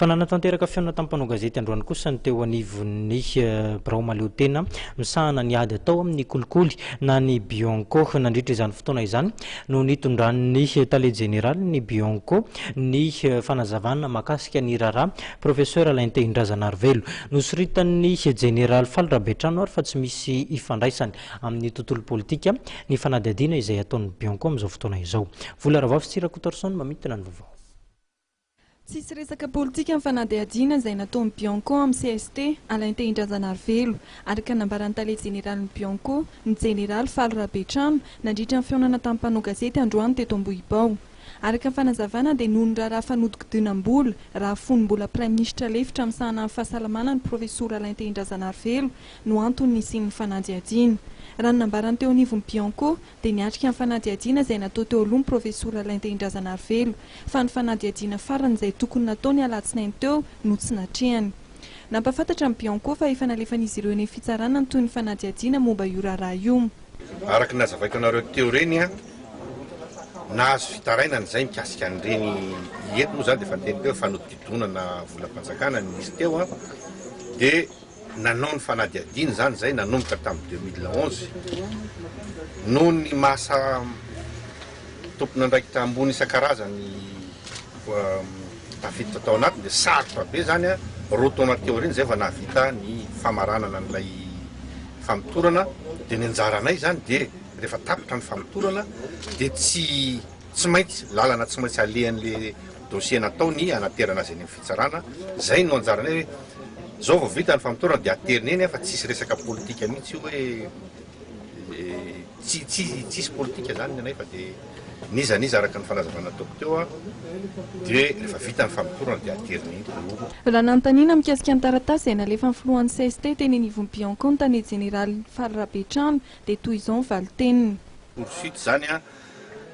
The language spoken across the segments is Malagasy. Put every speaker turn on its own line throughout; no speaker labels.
Fa nanatanteraka fiona tampano gazety androany kosa ny teo anivon'ny Birao Mahaleotena misahana ny ady atao amin'ny kolikoly na ny Bianco nandritra izany fotoana izany no nitondran'ny tale général ny Bianco ny fanazavana makasika ny rara professeur Alain Indrazanarvelo nosoritan'ny général Falrabetrano ary fa tsy misy ifandraisany amin'ny tontolo politika ny fanadihadiana izay ataon'ny Bianco amin'izao fotoana izao. Vola Ravavy Tsirakotorson mamitana ny vaovao.
Tsisy resaka politika amin'ny fanadihadiana izay nataon'ny Bianco amin'ny CST Alain Indrazanarvelo araka nambaran'ny tale général ny Bianco ny général Falrabetrano nandritra ny fihaonana tamin'ny mpanao gazety androany teto Ambohibao. Araka ny fanazavana dia noho ny raharaha fanodikodinam-bola raha fonom-bola prime ministre lefitra misahana amin'ny fahasalamana ny professeur Alain Indrazanarvelo no antony nisian'ny fanadihadiana. Raha nambarany teo anivon'ny Bianco dia niatrika amin'ny fanadihadiana izay natao teo aloha ny professeur Alain Indrazanarvelo fa ny fanadihadiana farany izay tokony natao ny alatsinainy teo no tsy natrehany. Nampafantatra ny Bianco fa efa nalefan'izy ireo ny fitsarana toy ny fanadihadiana momba io raharaha io.
Araka nazavaiko anareo teo reny nahazo fitarainana izay mikasika an'ireny eto moa zany dia fanteny teo fanodidonana volam-panjakana nisy teo dia nanao ny fanadihadiana zany izay nanomboka tamin'ny 2011 noho ny masa tompona andraikitra ambony isan-karazany tafiditra tao anatiny dia sarotra be zany rotona teo reny izay fa nahavita ny famaranana n'ilay famitorana dia ny anjaranay zany dia rehefa tapitra ny famitorana dia tsy maintsy lalana tsy maintsy alehan'le dossier natao ny anaterana azy any amin'ny fitsarana zay no anjaranay hoe zao vao vita ny famitorana dia aterina eny fa tsisy resaka politika mihitsy io hoe tsisy politika zany ny anay fa dia nizaniza araka ny fanazavana ataoko teo dia rehefa vita ny famitorana dia aterina eny.
Raha nanontaniana mikasika ny taratasy izay nalefa ny filohan'ny CST teny anivon'ny Bianco ny tany général Falrabetrano dia toy izao ny valiteniny.
Poursuite zany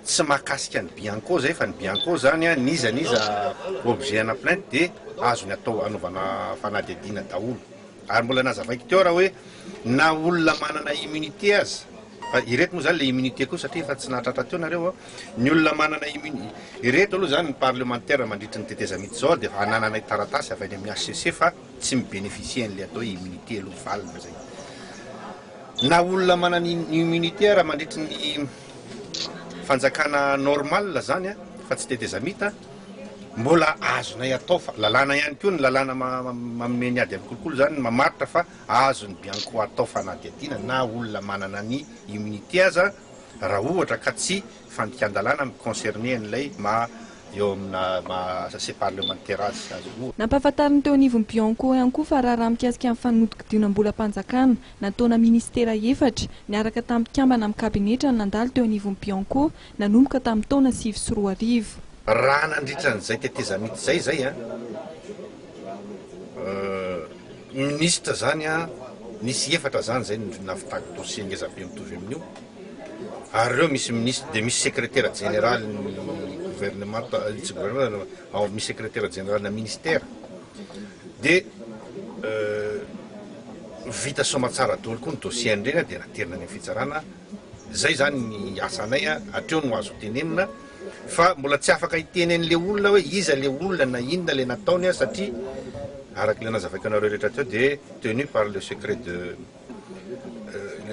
tsy mahakasika ny Bianco zay fa ny Bianco zany nizaniza objet-na plainte dia azo ny atao anaovana fanadihadiana daholo. Ary mbola nazavaiko teo raha hoe na olona manana immunité azy ireto moa zany le immunité koa satria efa tsy nahatratra teo nareo ny olona manana immunité ireto aloha zany ny parlementaire mandritra ny teteza mihitsy zao dia anananay taratasy avy any amin'ny HCC fa tsy mibénéficie an'le atao immunité aloha valina zay. Na olona manana immunité raha mandritra ny fanjakana normal zany fa tsy teteza mita mbola azonay atao fa lalàna ihany koa ny lalàna manome ny ady amin'ny kolokolo zany mamaritra fa azo ny Bianco atao fanadihadiana na olona manana ny immunité aza raha ohatra ka tsy fandikan-dalàna concerné an'ilay eo amina sase parlementaire azy.
Nampahafantariny teo anivon'ny Bianco ihany koa fa raha mikasika amin'ny fanodikodinam-bolam-panjakana nataona ministera efatra niaraka tamin'ny mpikambana amin'ny kabinetra nandalo teo anivon'ny Bianco nanomboka tamin'ny taona 2004.
Raha nandritra n'izay teteza mihitsy zay ministre zany nisy efatra zany zay navitako dossier ngezabe mitovy amin'io ary ireo misy ministre dia misy secrétaire général ny gouvernement tsy gouvernement misy secrétaire général na ministère dia vita somatsara daholo koa ny dossier an'ireny dia naterina ny fitsarana zay zany ny asanay hatreo no azo tenenina fa mbola tsy afaka hitenen'le olona hoe iza le olona na inona le nataony satria araka le nazavaiko anareo rehetra teo dia tenu par le secret de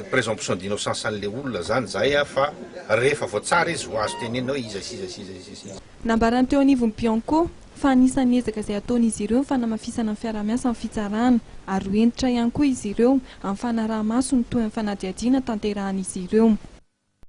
présomption d'innocence an'le olona zany zay fa rehefa voatsara izy ho azo tenenina hoe iza siza.
Nambarany teo anivon'ny Bianco fa anisan'ny ezaka izay ataon'izy ireo fanamafisana ny fiaramiasa amin'ny fitsarana ary hoentitra ihany koa izy ireo amin'ny fanaraha-maso ny toy amin'ny fanadihadiana tanterahan'izy ireo.